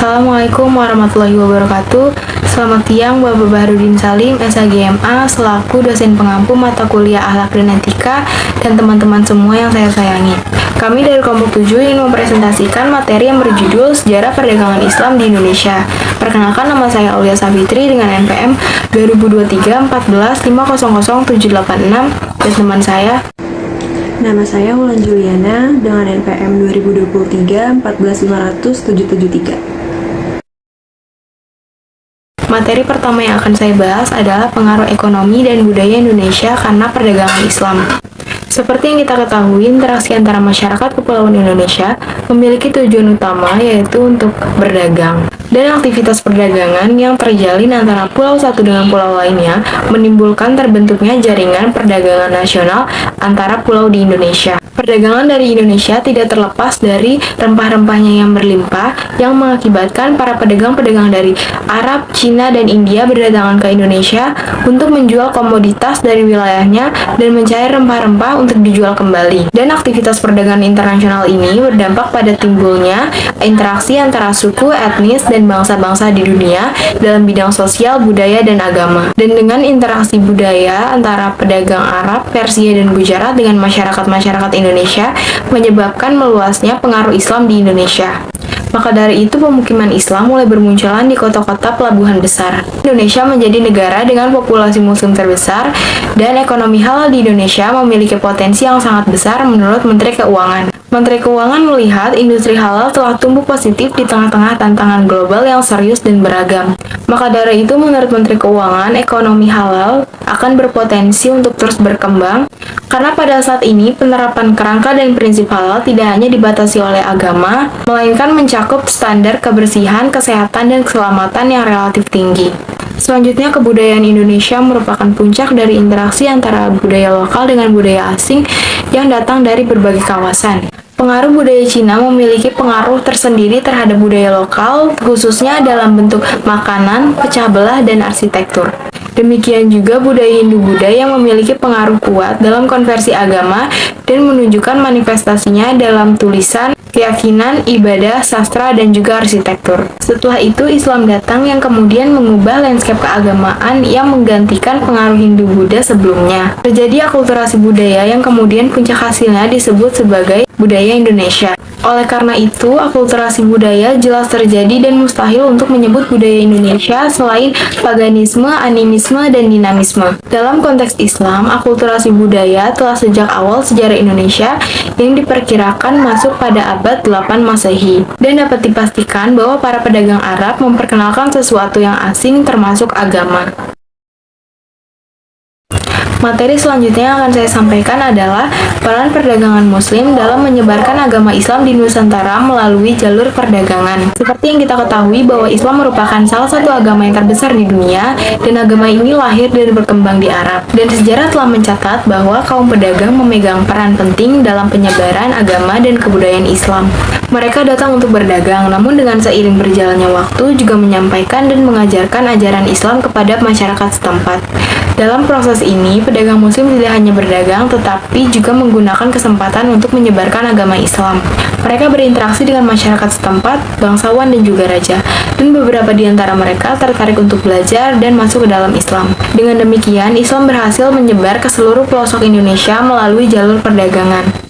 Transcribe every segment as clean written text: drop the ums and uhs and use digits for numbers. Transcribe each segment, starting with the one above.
Assalamualaikum warahmatullahi wabarakatuh. Selamat siang Bapak Baharudin Salim, SHGMA, selaku dosen pengampu mata kuliah Akhlak dan Etika, dan teman-teman semua yang saya sayangi. Kami dari kelompok 7 ingin mempresentasikan materi yang berjudul Sejarah Perdagangan Islam di Indonesia. Perkenalkan, nama saya Aulia Safitri dengan NPM 2023 14 500 786, dan teman saya. Nama saya Wulan Juliana dengan NPM 2023 14 500 773. Materi pertama yang akan saya bahas adalah pengaruh ekonomi dan budaya Indonesia karena perdagangan Islam. Seperti yang kita ketahui, interaksi antara masyarakat kepulauan Indonesia memiliki tujuan utama, yaitu untuk berdagang. Dan aktivitas perdagangan yang terjalin antara pulau satu dengan pulau lainnya menimbulkan terbentuknya jaringan perdagangan nasional antara pulau di Indonesia. Perdagangan dari Indonesia tidak terlepas dari rempah-rempahnya yang berlimpah, yang mengakibatkan para pedagang-pedagang dari Arab, Cina, dan India berdatangan ke Indonesia untuk menjual komoditas dari wilayahnya dan mencari rempah-rempah untuk dijual kembali. Dan aktivitas perdagangan internasional ini berdampak pada timbulnya interaksi antara suku, etnis, dan bangsa-bangsa di dunia dalam bidang sosial, budaya, dan agama. Dan dengan interaksi budaya antara pedagang Arab, Persia, dan Gujarat dengan masyarakat-masyarakat Indonesia menyebabkan meluasnya pengaruh Islam di Indonesia. Maka dari itu, pemukiman Islam mulai bermunculan di kota-kota pelabuhan besar. Indonesia menjadi negara dengan populasi muslim terbesar, dan ekonomi halal di Indonesia memiliki potensi yang sangat besar menurut Menteri Keuangan. Menteri Keuangan melihat industri halal telah tumbuh positif di tengah-tengah tantangan global yang serius dan beragam. Maka dari itu, menurut Menteri Keuangan, ekonomi halal akan berpotensi untuk terus berkembang, karena pada saat ini penerapan kerangka dan prinsip halal tidak hanya dibatasi oleh agama, melainkan mencakup standar kebersihan, kesehatan, dan keselamatan yang relatif tinggi. Selanjutnya, kebudayaan Indonesia merupakan puncak dari interaksi antara budaya lokal dengan budaya asing yang datang dari berbagai kawasan. Pengaruh budaya Cina memiliki pengaruh tersendiri terhadap budaya lokal, khususnya dalam bentuk makanan, pecah belah, dan arsitektur. Demikian juga budaya Hindu-Buddha yang memiliki pengaruh kuat dalam konversi agama dan menunjukkan manifestasinya dalam tulisan, keyakinan, ibadah, sastra, dan juga arsitektur. Setelah itu, Islam datang yang kemudian mengubah lanskap keagamaan yang menggantikan pengaruh Hindu-Buddha sebelumnya. Terjadi akulturasi budaya yang kemudian puncak hasilnya disebut sebagai budaya Indonesia. Oleh karena itu, akulturasi budaya jelas terjadi dan mustahil untuk menyebut budaya Indonesia selain paganisme, animisme, dan dinamisme. Dalam konteks Islam, akulturasi budaya telah sejak awal sejarah Indonesia yang diperkirakan masuk pada abad 8 Masehi. Dan dapat dipastikan bahwa para pedagang Arab memperkenalkan sesuatu yang asing termasuk agama. Materi selanjutnya yang akan saya sampaikan adalah peran perdagangan Muslim dalam menyebarkan agama Islam di Nusantara melalui jalur perdagangan. Seperti yang kita ketahui bahwa Islam merupakan salah satu agama yang terbesar di dunia, dan agama ini lahir dan berkembang di Arab. Dan sejarah telah mencatat bahwa kaum pedagang memegang peran penting dalam penyebaran agama dan kebudayaan Islam. Mereka datang untuk berdagang, namun dengan seiring berjalannya waktu juga menyampaikan dan mengajarkan ajaran Islam kepada masyarakat setempat. Dalam proses ini, pedagang Muslim tidak hanya berdagang, tetapi juga menggunakan kesempatan untuk menyebarkan agama Islam. Mereka berinteraksi dengan masyarakat setempat, bangsawan, dan juga raja, dan beberapa di antara mereka tertarik untuk belajar dan masuk ke dalam Islam. Dengan demikian, Islam berhasil menyebar ke seluruh pelosok Indonesia melalui jalur perdagangan.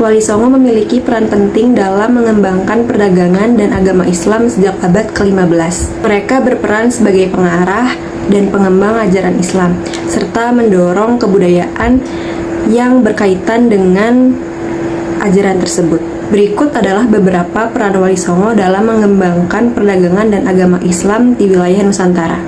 Wali Songo memiliki peran penting dalam mengembangkan perdagangan dan agama Islam sejak abad ke-15. Mereka berperan sebagai pengarah dan pengembang ajaran Islam, serta mendorong kebudayaan yang berkaitan dengan ajaran tersebut. Berikut adalah beberapa peran Wali Songo dalam mengembangkan perdagangan dan agama Islam di wilayah Nusantara.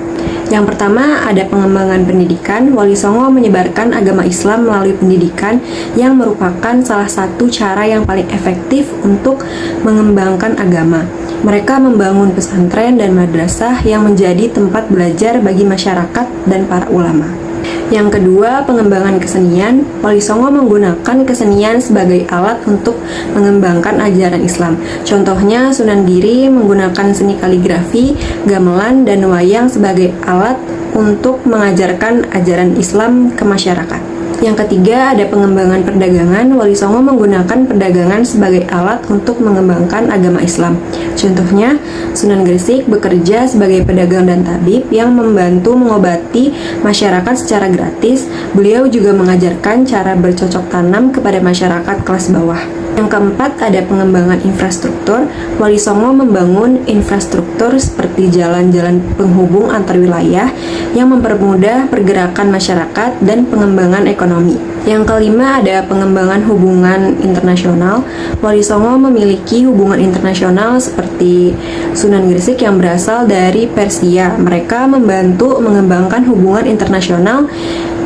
Yang pertama, ada pengembangan pendidikan. Wali Songo menyebarkan agama Islam melalui pendidikan yang merupakan salah satu cara yang paling efektif untuk mengembangkan agama. Mereka membangun pesantren dan madrasah yang menjadi tempat belajar bagi masyarakat dan para ulama. Yang kedua, pengembangan kesenian. Wali Songo menggunakan kesenian sebagai alat untuk mengembangkan ajaran Islam. Contohnya, Sunan Giri menggunakan seni kaligrafi, gamelan, dan wayang sebagai alat untuk mengajarkan ajaran Islam ke masyarakat. Yang ketiga, ada pengembangan perdagangan. Wali Songo menggunakan perdagangan sebagai alat untuk mengembangkan agama Islam. Contohnya, Sunan Gresik bekerja sebagai pedagang dan tabib yang membantu mengobati masyarakat secara gratis. Beliau juga mengajarkan cara bercocok tanam kepada masyarakat kelas bawah. Yang keempat, ada pengembangan infrastruktur. Wali Songo membangun infrastruktur seperti jalan-jalan penghubung antar wilayah yang mempermudah pergerakan masyarakat dan pengembangan ekonomi. Yang kelima, ada pengembangan hubungan internasional. Wali Songo memiliki hubungan internasional seperti Sunan Gresik yang berasal dari Persia. Mereka membantu mengembangkan hubungan internasional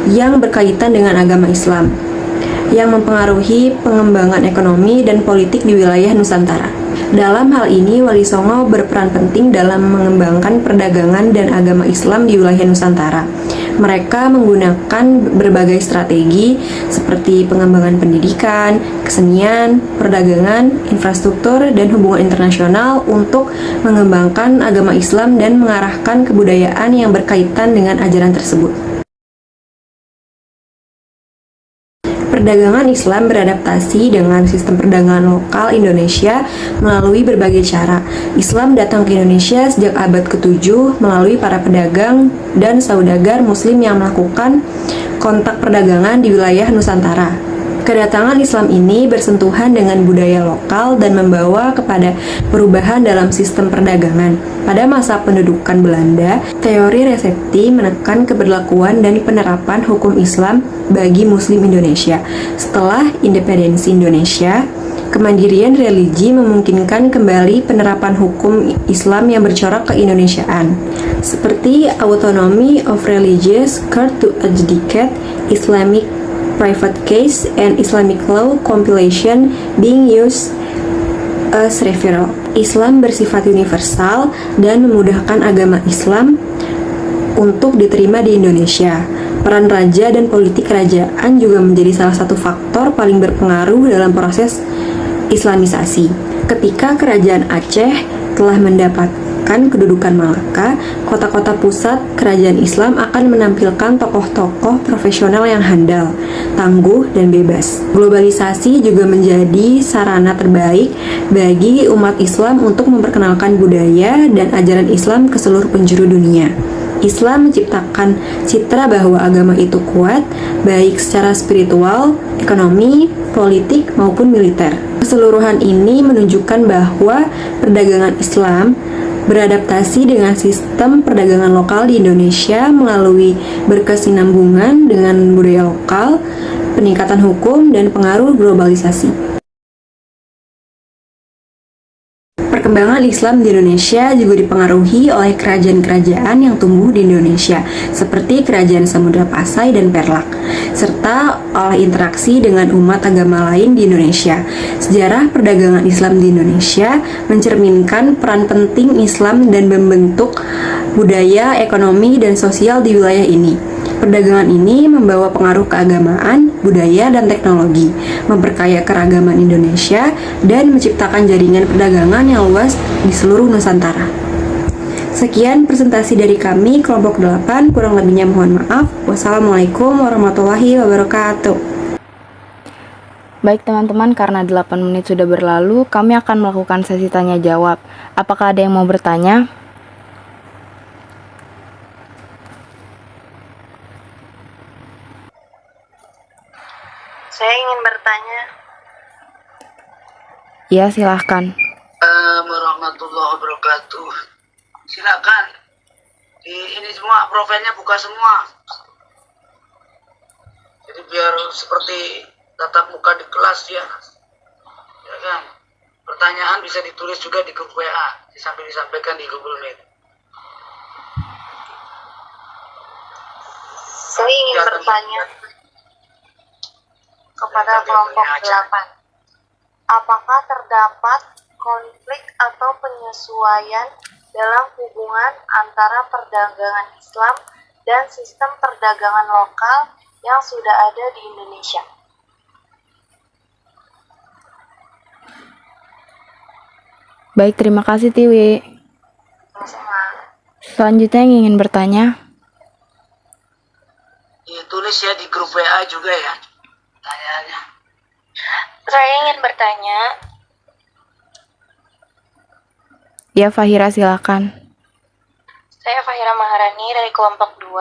yang berkaitan dengan agama Islam, yang mempengaruhi pengembangan ekonomi dan politik di wilayah Nusantara. Dalam hal ini, Wali Songo berperan penting dalam mengembangkan perdagangan dan agama Islam di wilayah Nusantara. Mereka menggunakan berbagai strategi seperti pengembangan pendidikan, kesenian, perdagangan, infrastruktur, dan hubungan internasional untuk mengembangkan agama Islam dan mengarahkan kebudayaan yang berkaitan dengan ajaran tersebut. Perdagangan Islam beradaptasi dengan sistem perdagangan lokal Indonesia melalui berbagai cara. Islam datang ke Indonesia sejak abad ke-7 melalui para pedagang dan saudagar Muslim yang melakukan kontak perdagangan di wilayah Nusantara. Kedatangan Islam ini bersentuhan dengan budaya lokal dan membawa kepada perubahan dalam sistem perdagangan. Pada masa pendudukan Belanda, teori resepti menekan keberlakuan dan penerapan hukum Islam bagi Muslim Indonesia. Setelah independensi Indonesia, kemandirian religi memungkinkan kembali penerapan hukum Islam yang bercorak keindonesiaan, seperti Autonomy of Religious Court to Adjudicate Islamic Private Case and Islamic Law Compilation being used as referral. Islam bersifat universal dan memudahkan agama Islam untuk diterima di Indonesia. Peran raja dan politik kerajaan juga menjadi salah satu faktor paling berpengaruh dalam proses Islamisasi. Ketika kerajaan Aceh telah mendapatkan kedudukan Malaka, kota-kota pusat kerajaan Islam akan menampilkan tokoh-tokoh profesional yang handal, tangguh, dan bebas. Globalisasi juga menjadi sarana terbaik bagi umat Islam untuk memperkenalkan budaya dan ajaran Islam ke seluruh penjuru dunia. Islam menciptakan citra bahwa agama itu kuat, baik secara spiritual, ekonomi, politik, maupun militer. Keseluruhan ini menunjukkan bahwa perdagangan Islam beradaptasi dengan sistem perdagangan lokal di Indonesia melalui berkesinambungan dengan budaya lokal, peningkatan hukum, dan pengaruh globalisasi. Perkembangan Islam di Indonesia juga dipengaruhi oleh kerajaan-kerajaan yang tumbuh di Indonesia, seperti Kerajaan Samudra Pasai dan Perlak, serta oleh interaksi dengan umat agama lain di Indonesia. Sejarah perdagangan Islam di Indonesia mencerminkan peran penting Islam dan membentuk budaya, ekonomi, dan sosial di wilayah ini. Perdagangan ini membawa pengaruh keagamaan, budaya, dan teknologi, memperkaya keragaman Indonesia, dan menciptakan jaringan perdagangan yang luas di seluruh Nusantara. Sekian presentasi dari kami, kelompok 8, kurang lebihnya mohon maaf. Wassalamualaikum warahmatullahi wabarakatuh. Baik teman-teman, karena 8 menit sudah berlalu, kami akan melakukan sesi tanya jawab. Apakah ada yang mau bertanya? Saya ingin bertanya. Ya, silahkan. Warahmatullahi wabarakatuh. Silakan. Ini semua profilnya buka semua. Jadi biar seperti tatap muka di kelas ya. Ya kan? Pertanyaan bisa ditulis juga di grup WA, sambil disampaikan di Google Meet. Saya ingin bertanya kepada kelompok 8. Apakah terdapat konflik atau penyesuaian dalam hubungan antara perdagangan Islam dan sistem perdagangan lokal yang sudah ada di Indonesia? Baik, terima kasih Tiwi. Sama-sama. Selanjutnya yang ingin bertanya? Ya, tulis ditulis ya di grup WA juga ya pertanyaannya. Saya ingin bertanya, Ya, Fahira silakan. saya Fahira Maharani dari kelompok 2.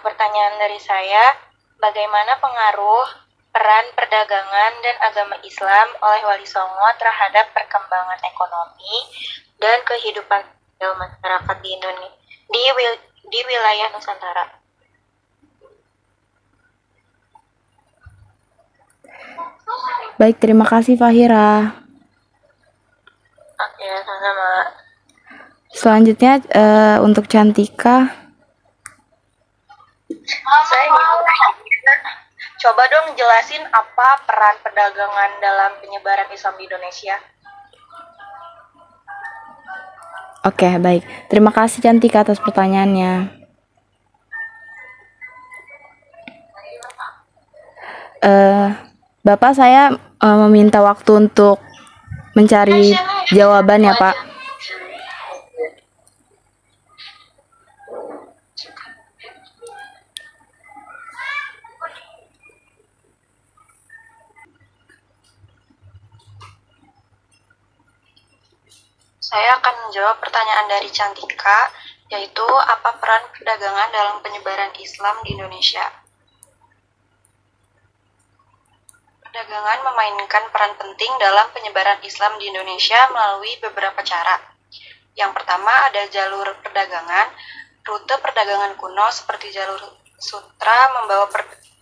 Pertanyaan dari saya, bagaimana pengaruh peran perdagangan dan agama Islam oleh Wali Songo terhadap perkembangan ekonomi dan kehidupan sosial masyarakat di Indonesia di wilayah Nusantara? Baik, terima kasih Fahira. Oke, sama-sama. Selanjutnya untuk Cantika. Saya ingin coba dong jelasin apa peran perdagangan dalam penyebaran Islam di Indonesia. Oke, baik. Terima kasih Cantika atas pertanyaannya. Bapak, saya meminta waktu untuk mencari jawaban ya, Pak. Saya akan menjawab pertanyaan dari Cantika, yaitu apa peran perdagangan dalam penyebaran Islam di Indonesia. Perdagangan memainkan peran penting dalam penyebaran Islam di Indonesia melalui beberapa cara. Yang pertama ada jalur perdagangan. Rute perdagangan kuno seperti jalur sutra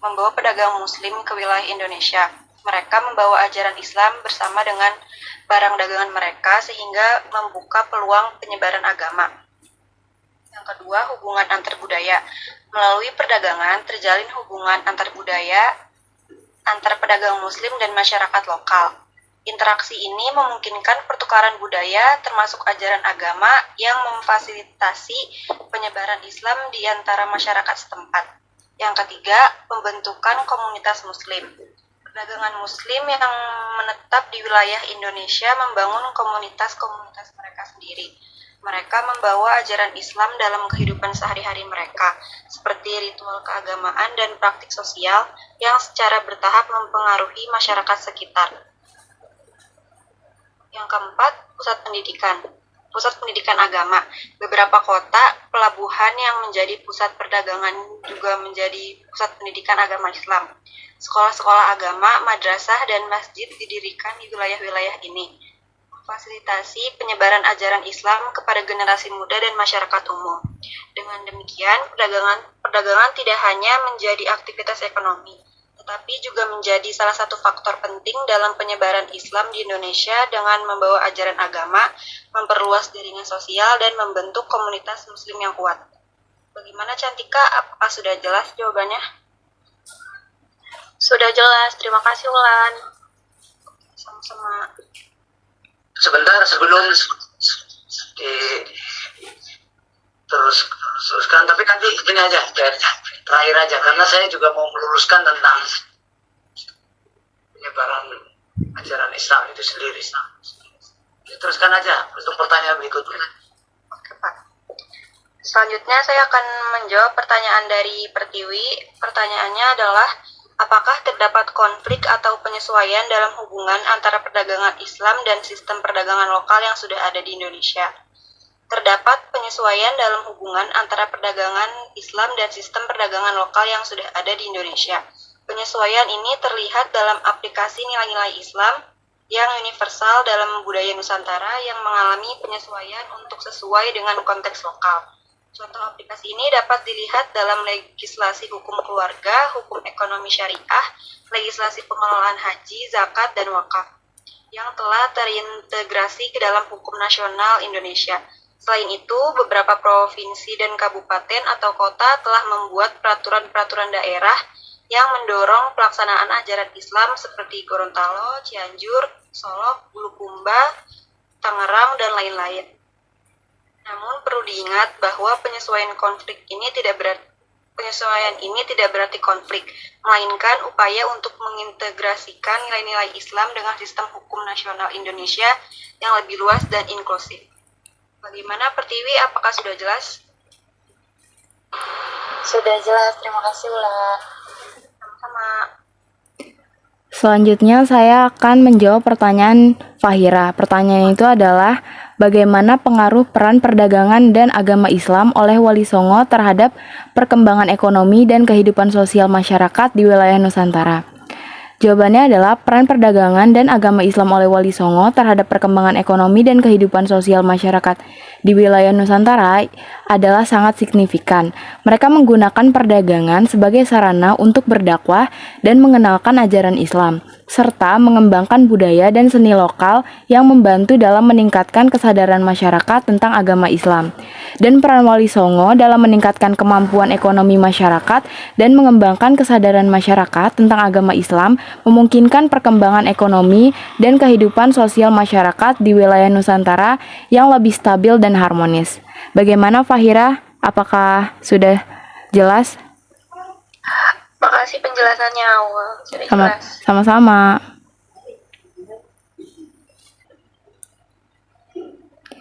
membawa pedagang muslim ke wilayah Indonesia. Mereka membawa ajaran Islam bersama dengan barang dagangan mereka sehingga membuka peluang penyebaran agama. Yang kedua, hubungan antar budaya. Melalui perdagangan terjalin hubungan antar budaya antar pedagang muslim dan masyarakat lokal. Interaksi ini memungkinkan pertukaran budaya termasuk ajaran agama yang memfasilitasi penyebaran Islam di antara masyarakat setempat. Yang ketiga, pembentukan komunitas muslim. Perdagangan muslim yang menetap di wilayah Indonesia membangun komunitas-komunitas mereka sendiri. Mereka membawa ajaran Islam dalam kehidupan sehari-hari mereka, seperti ritual keagamaan dan praktik sosial yang secara bertahap mempengaruhi masyarakat sekitar. Yang keempat, pusat pendidikan. Pusat pendidikan agama. Beberapa kota, pelabuhan yang menjadi pusat perdagangan juga menjadi pusat pendidikan agama Islam. Sekolah-sekolah agama, madrasah, dan masjid didirikan di wilayah-wilayah ini. Fasilitasi penyebaran ajaran Islam kepada generasi muda dan masyarakat umum. Dengan demikian, perdagangan tidak hanya menjadi aktivitas ekonomi, tetapi juga menjadi salah satu faktor penting dalam penyebaran Islam di Indonesia dengan membawa ajaran agama, memperluas jaringan sosial, dan membentuk komunitas muslim yang kuat. Bagaimana Cantika? Apakah sudah jelas jawabannya? Sudah jelas, terima kasih Ulan. Sama-sama. Sebentar sebelum teruskan, tapi nanti ini aja terakhir aja karena saya juga mau meluruskan tentang penyebaran ajaran Islam itu sendiri. Teruskan aja untuk pertanyaan berikutnya. Oke Pak. Selanjutnya saya akan menjawab pertanyaan dari Pertiwi. Pertanyaannya adalah, apakah terdapat konflik atau penyesuaian dalam hubungan antara perdagangan Islam dan sistem perdagangan lokal yang sudah ada di Indonesia? Terdapat penyesuaian dalam hubungan antara perdagangan Islam dan sistem perdagangan lokal yang sudah ada di Indonesia. Penyesuaian ini terlihat dalam aplikasi nilai-nilai Islam yang universal dalam budaya Nusantara yang mengalami penyesuaian untuk sesuai dengan konteks lokal. Contoh aplikasi ini dapat dilihat dalam legislasi hukum keluarga, hukum ekonomi syariah, legislasi pengelolaan haji, zakat, dan wakaf, yang telah terintegrasi ke dalam hukum nasional Indonesia. Selain itu, beberapa provinsi dan kabupaten atau kota telah membuat peraturan-peraturan daerah yang mendorong pelaksanaan ajaran Islam seperti Gorontalo, Cianjur, Solok, Bulukumba, Tangerang, dan lain-lain. Namun perlu diingat bahwa penyesuaian ini tidak berarti konflik, melainkan upaya untuk mengintegrasikan nilai-nilai Islam dengan sistem hukum nasional Indonesia yang lebih luas dan inklusif. Bagaimana Pertiwi, apakah sudah jelas? Sudah jelas, terima kasih Ulan. Sama-sama. Selanjutnya saya akan menjawab pertanyaan Fahira. Pertanyaan itu adalah bagaimana pengaruh peran perdagangan dan agama Islam oleh Wali Songo terhadap perkembangan ekonomi dan kehidupan sosial masyarakat di wilayah Nusantara. Jawabannya adalah peran perdagangan dan agama Islam oleh Wali Songo terhadap perkembangan ekonomi dan kehidupan sosial masyarakat di wilayah Nusantara adalah sangat signifikan. Mereka menggunakan perdagangan sebagai sarana untuk berdakwah dan mengenalkan ajaran Islam, serta mengembangkan budaya dan seni lokal yang membantu dalam meningkatkan kesadaran masyarakat tentang agama Islam. Dan peran Wali Songo dalam meningkatkan kemampuan ekonomi masyarakat dan mengembangkan kesadaran masyarakat tentang agama Islam memungkinkan perkembangan ekonomi dan kehidupan sosial masyarakat di wilayah Nusantara yang lebih stabil dan harmonis. Bagaimana Fahira? Apakah sudah jelas? Makasih penjelasannya Awal. Sudah jelas. Sama-sama.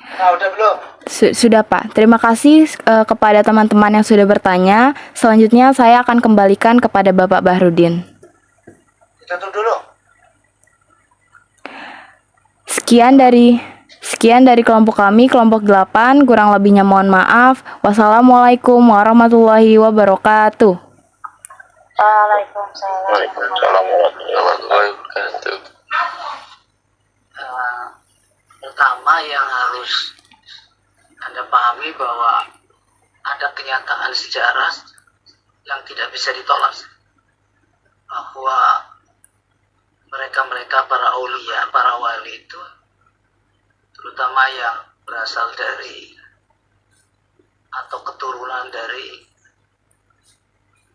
Nah, udah belum? Sudah Pak, terima kasih kepada teman-teman yang sudah bertanya. Selanjutnya saya akan kembalikan kepada Bapak Bahrudin. Tutup dulu. Sekian dari kelompok kami, kelompok 8, kurang lebihnya mohon maaf. Wassalamualaikum warahmatullahi wabarakatuh. Waalaikumsalam. Waalaikumsalam warahmatullahi wabarakatuh. Pertama yang harus Anda pahami bahwa ada kenyataan sejarah yang tidak bisa ditolak, bahwa mereka para aulia, para wali itu, terutama yang berasal dari atau keturunan dari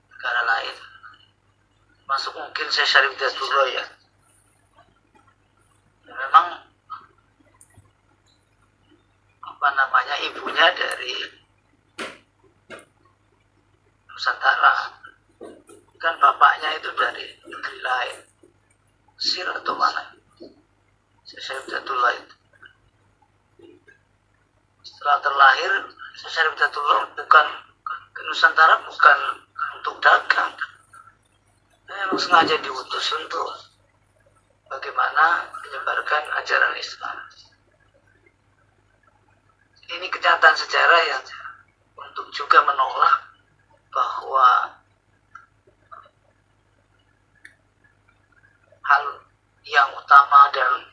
negara lain, masuk mungkin Syekh Syarif Hidayatullah ya, memang ibunya dari Nusantara, kan bapaknya itu dari negeri lain, Mesir atau mana, Syekh Hidayatullah itu. Setelah terlahir, Syekh Hidayatullah bukan ke Nusantara, bukan untuk dagang, memang sengaja diutus untuk bagaimana menyebarkan ajaran Islam. Ini kenyataan sejarah yang untuk juga menolak bahwa hal yang utama dan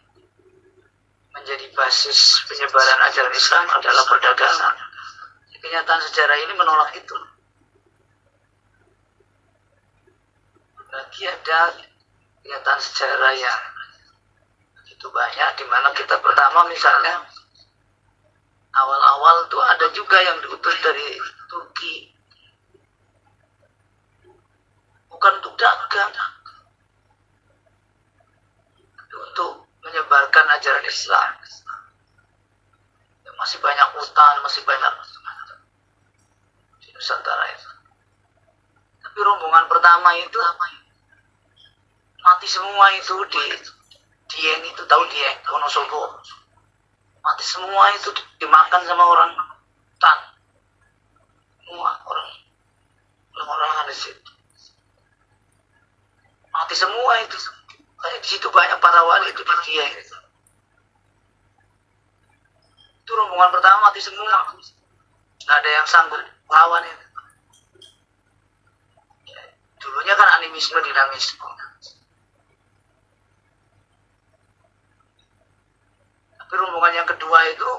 menjadi basis penyebaran ajaran Islam adalah perdagangan. Kenyataan sejarah ini menolak itu. Lagi ada kenyataan sejarah yang begitu banyak, di mana kita pertama misalnya awal-awal tuh ada juga yang diutus dari Turki, bukan untuk dagang, untuk menyebarkan ajaran Islam. Masih banyak hutan, masih banyak di Nusantara itu. Tapi rombongan pertama itu mati semua itu di Dieng itu, tahu Dieng, Wonosobo. Mati semua itu dimakan sama orang hutan. Semua orang di situ. Mati semua itu. Kayak di situ banyak para wali itu di Dieng. Itu rombongan pertama mati semua. Nggak ada yang sanggup lawan itu. Ya, dulunya kan animisme, dinamisme. Tapi rombongan yang kedua itu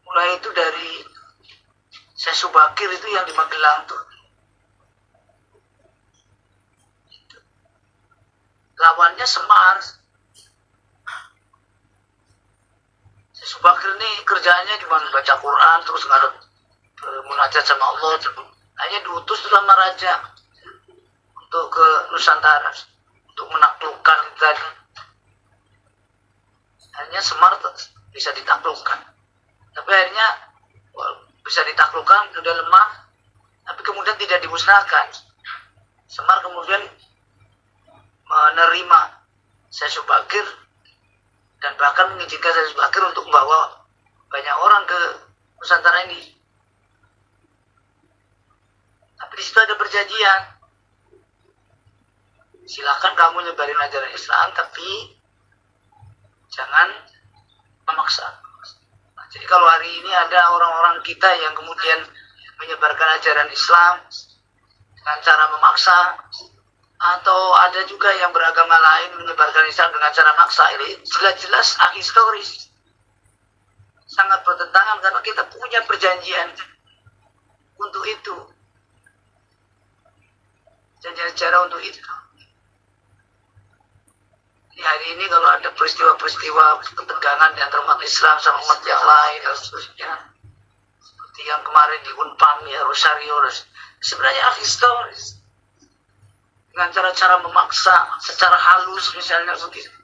mulai itu dari Syekh Subakir itu yang di Magelang tuh. Lawannya Semar. Syekh Subakir ini kerjanya cuma baca Quran terus ngadep munajat sama Allah. Hanya diutus sama raja untuk ke Nusantara untuk menaklukkan tadi. Akhirnya Semar bisa ditaklukkan. Tapi akhirnya bisa ditaklukkan, sudah lemah, tapi kemudian tidak dimusnahkan. Semar kemudian menerima Syekh Subakir dan bahkan mengizinkan Syekh Subakir untuk membawa banyak orang ke Nusantara ini. Tapi di situ ada perjanjian. Silakan kamu nyebarin ajaran Islam, tapi jangan memaksa. Nah, jadi kalau hari ini ada orang-orang kita yang kemudian menyebarkan ajaran Islam dengan cara memaksa, atau ada juga yang beragama lain menyebarkan Islam dengan cara maksa, ini jelas-jelas ahistoris, sangat bertentangan karena kita punya perjanjian untuk itu, perjanjian sejarah untuk itu. Di hari ini kalau ada peristiwa-peristiwa ketegangan di antara umat Islam sama umat yang lain dan seterusnya, seperti yang kemarin di Unpam ya, Rosario, sebenarnya ahistoris dengan cara-cara memaksa secara halus misalnya begitu,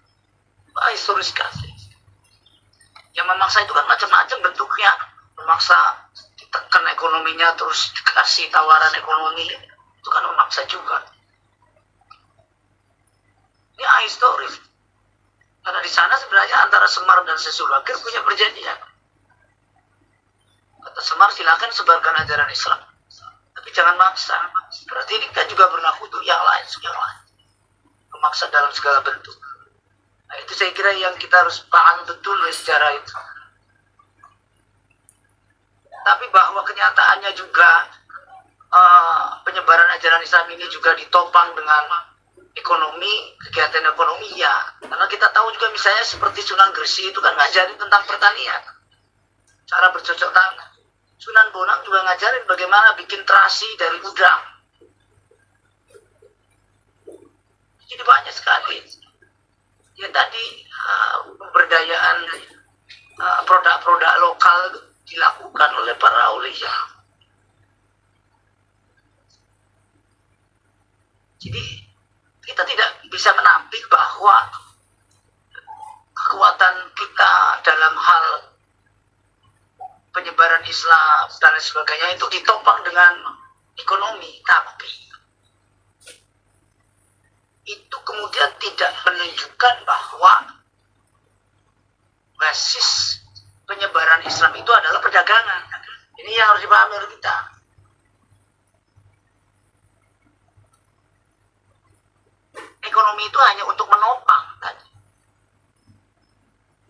ahistoris sekali. Yang memaksa itu kan macam-macam bentuknya, memaksa ditekan ekonominya terus dikasih tawaran ekonomi, itu kan memaksa juga. Ini ahistoris. Karena di sana sebenarnya antara Semar dan Sesulakir punya perjanjian. Kata Semar, silakan sebarkan ajaran Islam, tapi jangan maksa. Berarti ini kan juga berlaku untuk yang lain. Memaksa dalam segala bentuk. Nah, itu saya kira yang kita harus paham betul secara itu. Tapi bahwa kenyataannya juga penyebaran ajaran Islam ini juga ditopang dengan ekonomi, kegiatan ekonomi ya. Karena kita tahu juga misalnya seperti Sunan Gresik itu kan ngajarin tentang pertanian, cara bercocok tanam. Sunan Bonang juga ngajarin bagaimana bikin terasi dari udang. Jadi banyak sekali. Ya tadi pemberdayaan produk-produk lokal dilakukan oleh para aulia. Jadi kita tidak bisa menampik bahwa kekuatan kita dalam hal penyebaran Islam dan sebagainya itu ditopang dengan ekonomi, tapi itu kemudian tidak menunjukkan bahwa basis penyebaran Islam itu adalah perdagangan. Ini yang harus dipahami oleh kita. Ekonomi itu hanya untuk menopang kan?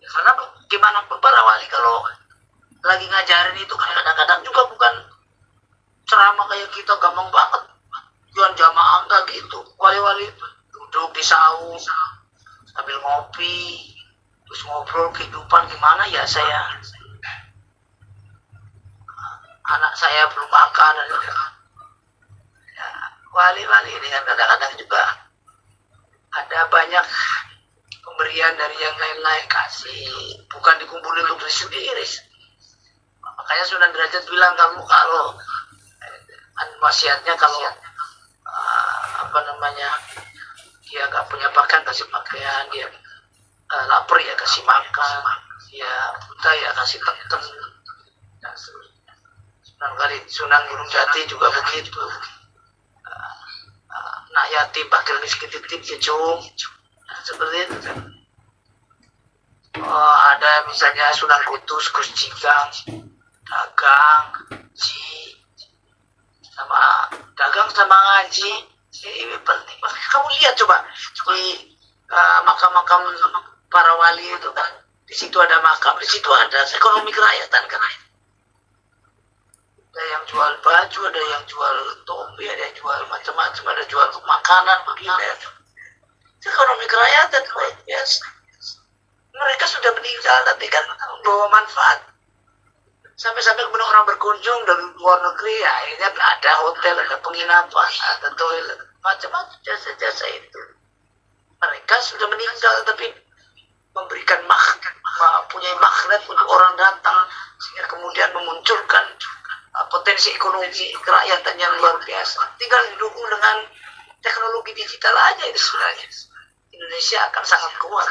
Ya, karena gimana para wali kalau lagi ngajarin itu kan kadang-kadang juga bukan ceramah kayak kita gampang banget jual jamaah enggak gitu. Wali-wali duduk di saung sambil ngopi terus ngobrol kehidupan gimana ya, anak saya belum makan ya, wali-wali ini kan kadang-kadang juga ada banyak pemberian dari yang lain-lain, kasih bukan dikumpulin untuk diri sendiri. Makanya Sunan Derajat bilang, kamu kalau wasiatnya kalau dia nggak punya pakaian kasih pakaian, dia lapar ya kasih makan, dia buta ya kasih teken. Sunan Gunung Jati juga begitu. Nak yatim pakir miskin titip ya seperti itu kan. Ada misalnya Sunan Kudus, Gus Cigang, dagang, sama ngaji, ini penting. Kamu lihat coba di makam-makam para wali itu kan, di situ ada makam, di situ ada ekonomi kerakyatan kan. Ada yang jual baju, ada yang jual topi, ada yang jual macam-macam, ada jual makanan begini. Ekonomi kerakyatan luar biasa. Mereka sudah meninggal tapi kan membawa manfaat. Sampai-sampai kemudian orang berkunjung dari luar negeri, ya akhirnya ada hotel, ada penginapan, ada toilet, macam-macam jasa-jasa itu. Mereka sudah meninggal tapi memberikan punya magnet untuk orang datang, sehingga kemudian memunculkan potensi ekonomi kerakyatan yang luar biasa. Tinggal didukung dengan teknologi digital aja itu sebenarnya. Indonesia akan sangat kuat.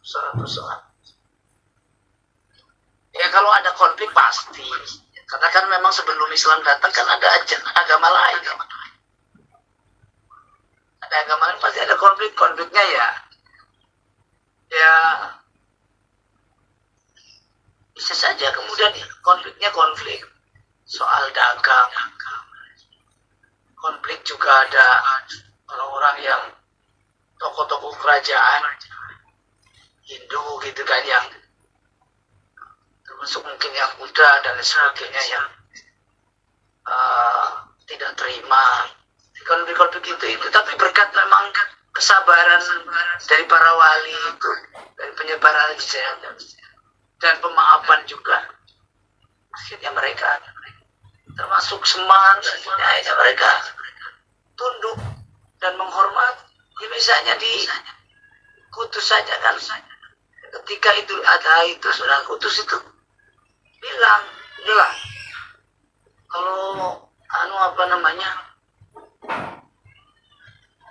Persoalan. Ya kalau ada konflik pasti. Katakan memang sebelum Islam datang kan ada agama lain. Ada agama lain pasti ada konflik. Konfliknya ya bisa saja kemudian konfliknya konflik soal dagang, juga ada orang-orang yang tokoh-tokoh kerajaan Hindu gitu kan, yang termasuk mungkin yang Buddha dan lain sebagainya, yang tidak terima konflik-konflik itu. Tapi berkat memang kesabaran dari para wali itu, dari penyebaran ajaran dan pemaafan juga, akhirnya mereka termasuk semangatnya mereka tunduk dan menghormat. Ya, misalnya di Kudus saja kan, ketika Idul Adha itu Sunan Kudus itu bilang, udah kalau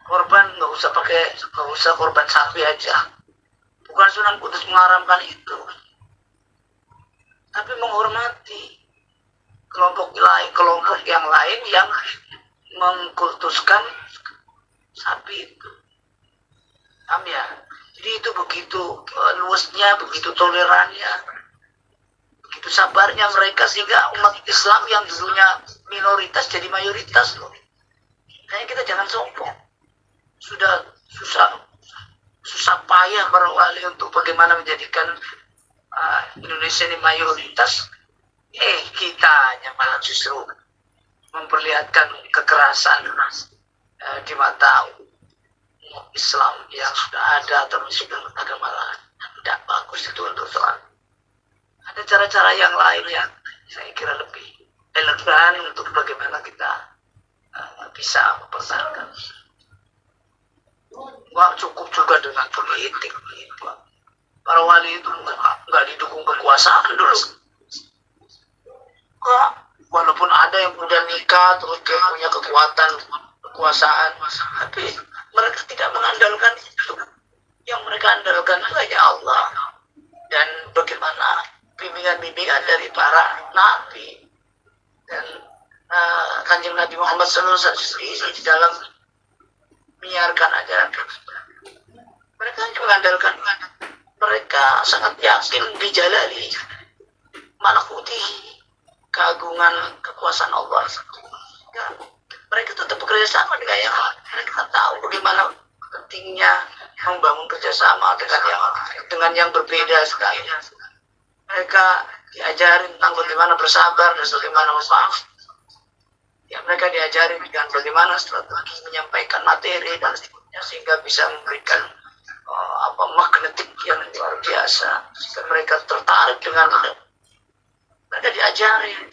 korban nggak usah korban sapi aja. Bukan Sunan Kudus mengharamkan itu, tapi menghormati kelompok yang lain yang mengkultuskan sapi itu. Paham ya? Jadi itu begitu luasnya, begitu tolerannya, begitu sabarnya mereka, sehingga umat Islam yang dulunya minoritas jadi mayoritas loh. Kayaknya kita jangan sombong. Sudah susah payah para wali untuk bagaimana menjadikan Indonesia ini mayoritas. Kita hanya malah justru memperlihatkan kekerasan di mata Islam yang sudah ada atau sudah agama lain. Tidak bagus itu untuk soal. Ada cara-cara yang lain yang saya kira lebih elegan untuk bagaimana kita bisa mempertahankan. Cukup juga dengan politik. Para wali itu nggak didukung kekuasaan dulu. Walaupun ada yang udah nikah terus dia punya kekuasaan, tapi mereka tidak mengandalkan itu. Yang mereka andalkan itu hanya Allah dan bagaimana bimbingan-bimbingan dari para nabi dan Kanjeng Nabi Muhammad SAW di dalam menyiarkan ajaran. Mereka hanya mengandalkan, mereka sangat yakin bijalali malakuti, keagungan kekuasaan Allah. Mereka tetap bekerja sama dengan yang lain. Mereka tahu bagaimana pentingnya membangun kerjasama dengan yang berbeda sekali. Mereka diajarin tentang bagaimana bersabar dan bagaimana memaafkan. Ya, mereka diajarin dengan bagaimana strategi menyampaikan materi dan seterusnya, sehingga bisa memberikan magnetik yang luar biasa, sehingga mereka tertarik dengan mereka diajarin.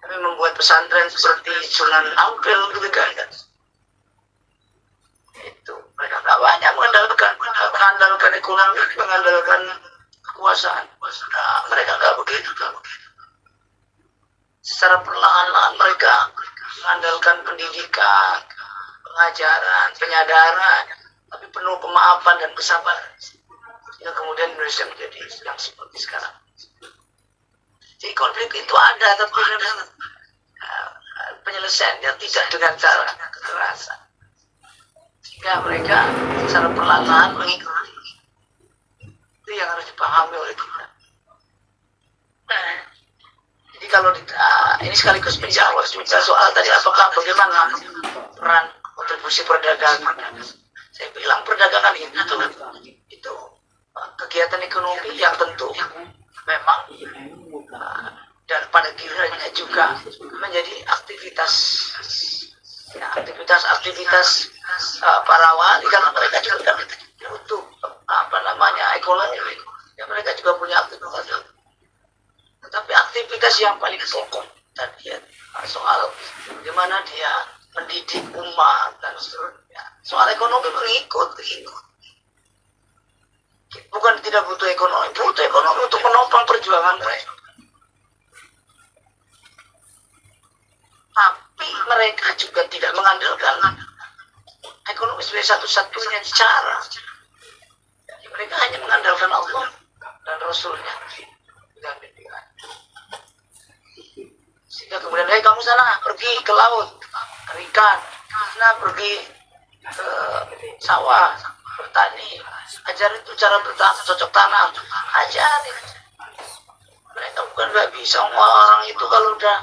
Kami membuat pesantren seperti Sunan Ampel gitu kan. Itu mereka nggak banyak mengandalkan ekonomi, mengandalkan kekuasaan. Mereka nggak begitu. Secara perlahan-lahan mereka mengandalkan pendidikan, pengajaran, penyadaran, tapi penuh pemaafan dan kesabaran. Sehingga kemudian Indonesia menjadi yang seperti sekarang. Jadi konflik itu ada, tapi penyelesaiannya tidak dengan cara kekerasan. Sehingga mereka secara perlahan-lahan mengikuti. Itu yang harus dipahami oleh kita. Jadi kalau ini sekaligus menjawab juga soal tadi, apakah bagaimana peran kontribusi perdagangan. Saya bilang perdagangan itu kegiatan ekonomi yang tentu memang dan pada gilirannya juga menjadi aktivitas para wali, karena mereka juga butuh ekonomi. Ya, mereka juga punya aktivitas. Tetapi aktivitas yang paling pokok tadi ya, soal bagaimana dia mendidik umat dan seterusnya. Soal ekonomi mengikut. Bukan tidak butuh ekonomi untuk menopang perjuangan mereka. Tapi mereka juga tidak mengandalkan ekonomi sebagai satu-satunya cara. Jadi mereka hanya mengandalkan Allah dan Rasulnya. Sehingga kemudian, kamu sana pergi ke laut, ikan, sana pergi ke sawah, bertani, ajarin itu cara bercocok tanam, ajarin. Mereka bukan nggak bisa, orang itu kalau udah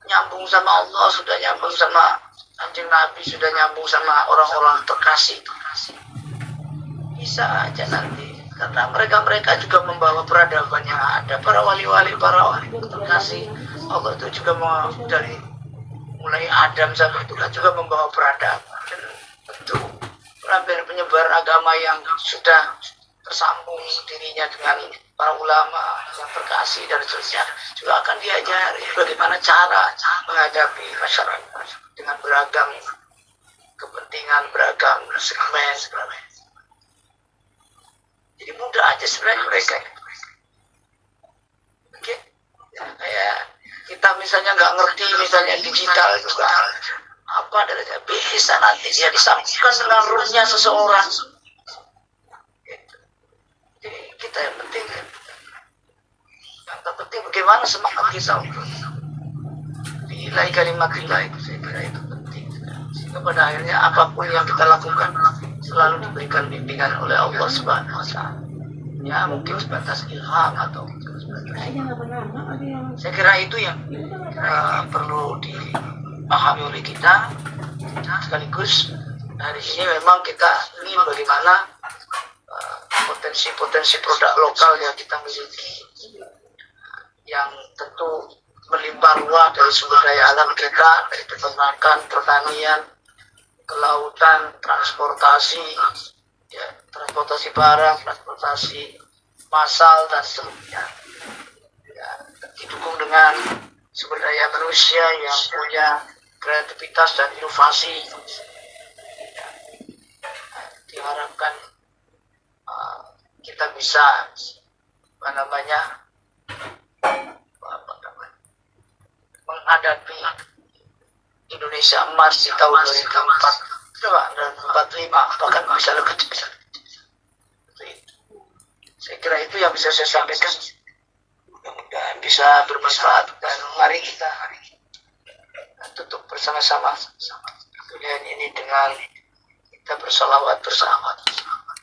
nyambung sama Allah, sudah nyambung sama Kanjeng Nabi sudah nyambung sama orang-orang terkasih. Bisa aja nanti, karena mereka juga membawa peradaban yang ada. Para wali-wali terkasih Allah itu juga mau dari mulai Adam sampai itu kan juga membawa peradaban. Dan tentu penyebar agama yang sudah tersambung dirinya dengan para ulama yang terkasih dan seterusnya juga akan diajari bagaimana cara menghadapi masyarakat dengan beragam kepentingan, beragam segmen. Jadi mudah aja sebenarnya mereka. Oke, ya, kayak kita misalnya nggak ngerti misalnya digital juga apa adanya bisa nanti dia disambungkan dengan rootnya seseorang. Jadi kita yang penting bagaimana semangat kita untuk nilai kalimat kita itu, saya kira itu penting. Sehingga pada akhirnya apapun yang kita lakukan selalu diberikan bimbingan oleh Allah Subhanahu wa Ta'ala. Ya mungkin sebatas ilham atau saya kira itu yang perlu dipahami oleh kita. Sekaligus hari ini memang kita ingin bagaimana potensi-potensi produk lokal yang kita miliki yang tentu melimpah ruah dari sumber daya alam kita, dari peternakan, pertanian, kelautan, transportasi, ya, transportasi barang, transportasi massal dan seterusnya. Ya, didukung dengan sumber daya manusia yang punya kreativitas dan inovasi. Ya, diharapkan kita bisa menghadapi Indonesia emas di tahun 2045 bahkan bisa lebih cepat. Saya kira itu yang bisa saya sampaikan. Mudah-mudahan bisa bermanfaat dan mari kita tutup bersama-sama kuliah ini dengan kita bersalawat bersama.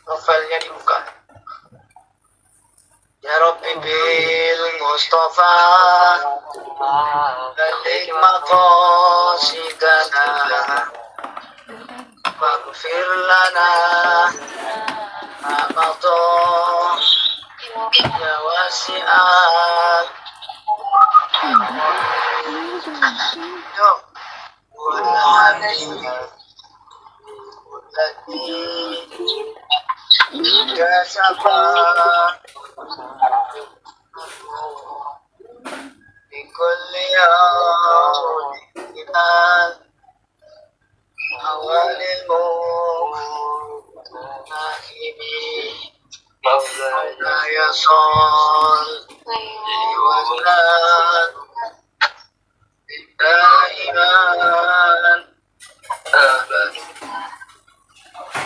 Novelnya dibuka. Ya Rabbi bil Mustafa balik maqasidana waghfir lana maqta ya wasi'at yo ya sabar بكل يوم أول الموت مولاي صل وسلم دائما أبدا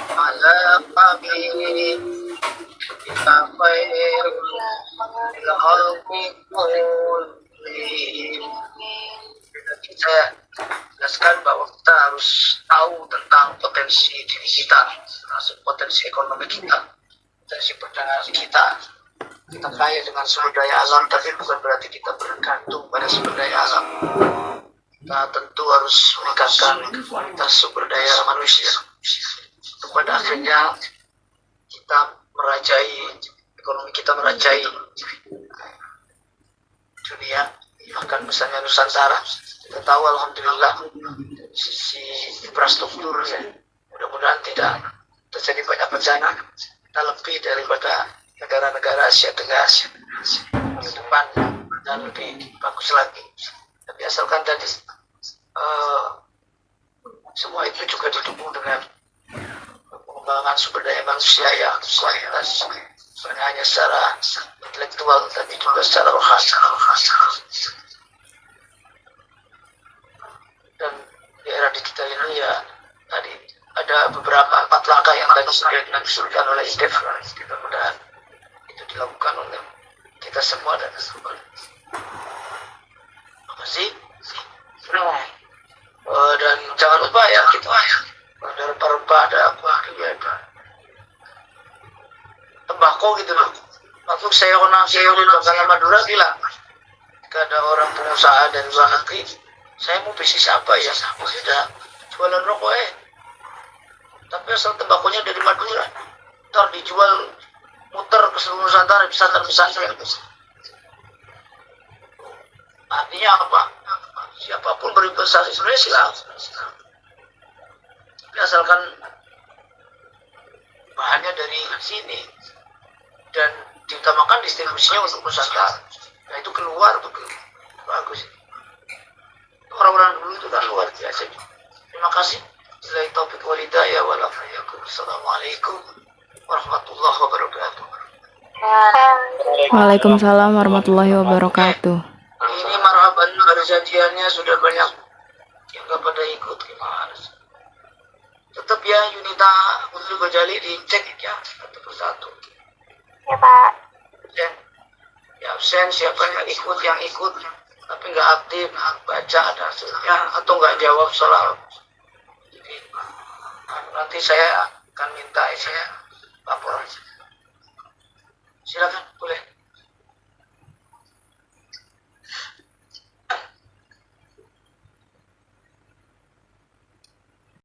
على حبيبك خير الخلق كلهم. Saya jelaskan bahwa kita harus tahu tentang potensi diri kita, termasuk potensi ekonomi kita, potensi perdagangan kita. Kita kaya dengan sumber daya alam, tapi bukan berarti kita bergantung pada sumber daya alam. Kita tentu harus meningkatkan kualitas sumber daya manusia. Pada akhirnya kita merajai, ekonomi kita merajai dunia, bahkan misalnya Nusantara. Kita tahu alhamdulillah sisi infrastruktur ya, mudah-mudahan tidak terjadi banyak bencana. Kita lebih daripada negara-negara Asia Tenggara di depan dan lebih bagus lagi. Tapi asalkan tadi semua itu juga didukung dengan pengembangan sumber daya manusia yang kualitas, bukan hanya secara intelektual tapi juga secara rohani. Dan di era digital ini ya tadi ada beberapa 4 langkah yang tadi sudah diusulkan oleh IDEF. Mudah-mudahan itu dilakukan oleh kita semua dan semua. Terima kasih. Dan jangan lupa ya kita ada rempah-rempah, ada apa ya, ada tembakau gitu loh. Waktu saya di Bangkalan Madura bilang, jika ada orang pengusaha dari luar negeri, saya mau bisnis apa ya? Sudah jualan rokok tapi asal tembakonya dari Madura, ntar dijual muter ke seluruh Nusantara, pesantren. Artinya apa? Siapapun berinvestasi sebenarnya silakan, tapi asalkan bahannya dari sini dan diutamakan distribusinya untuk Nusantara. Nah itu keluar tuh bagus. Orang-orang dulu itu kan luar biasa. Terima kasih. Billahi taufiq wal hidayah wal afiyah. Assalamualaikum warahmatullahi wabarakatuh. Waalaikumsalam warahmatullahi wabarakatuh. Ini marhaban perjanjiannya sudah banyak yang gak pada ikut, gimana sih? Tetap ya Yunita Putri Gojali dicek ya satu persatu. Ya Pak. Dan ya absen siapa yang ikut tapi nggak aktif, baca ada hasilnya atau nggak jawab salam. Jadi nanti saya akan minta saya laporan. Silakan boleh.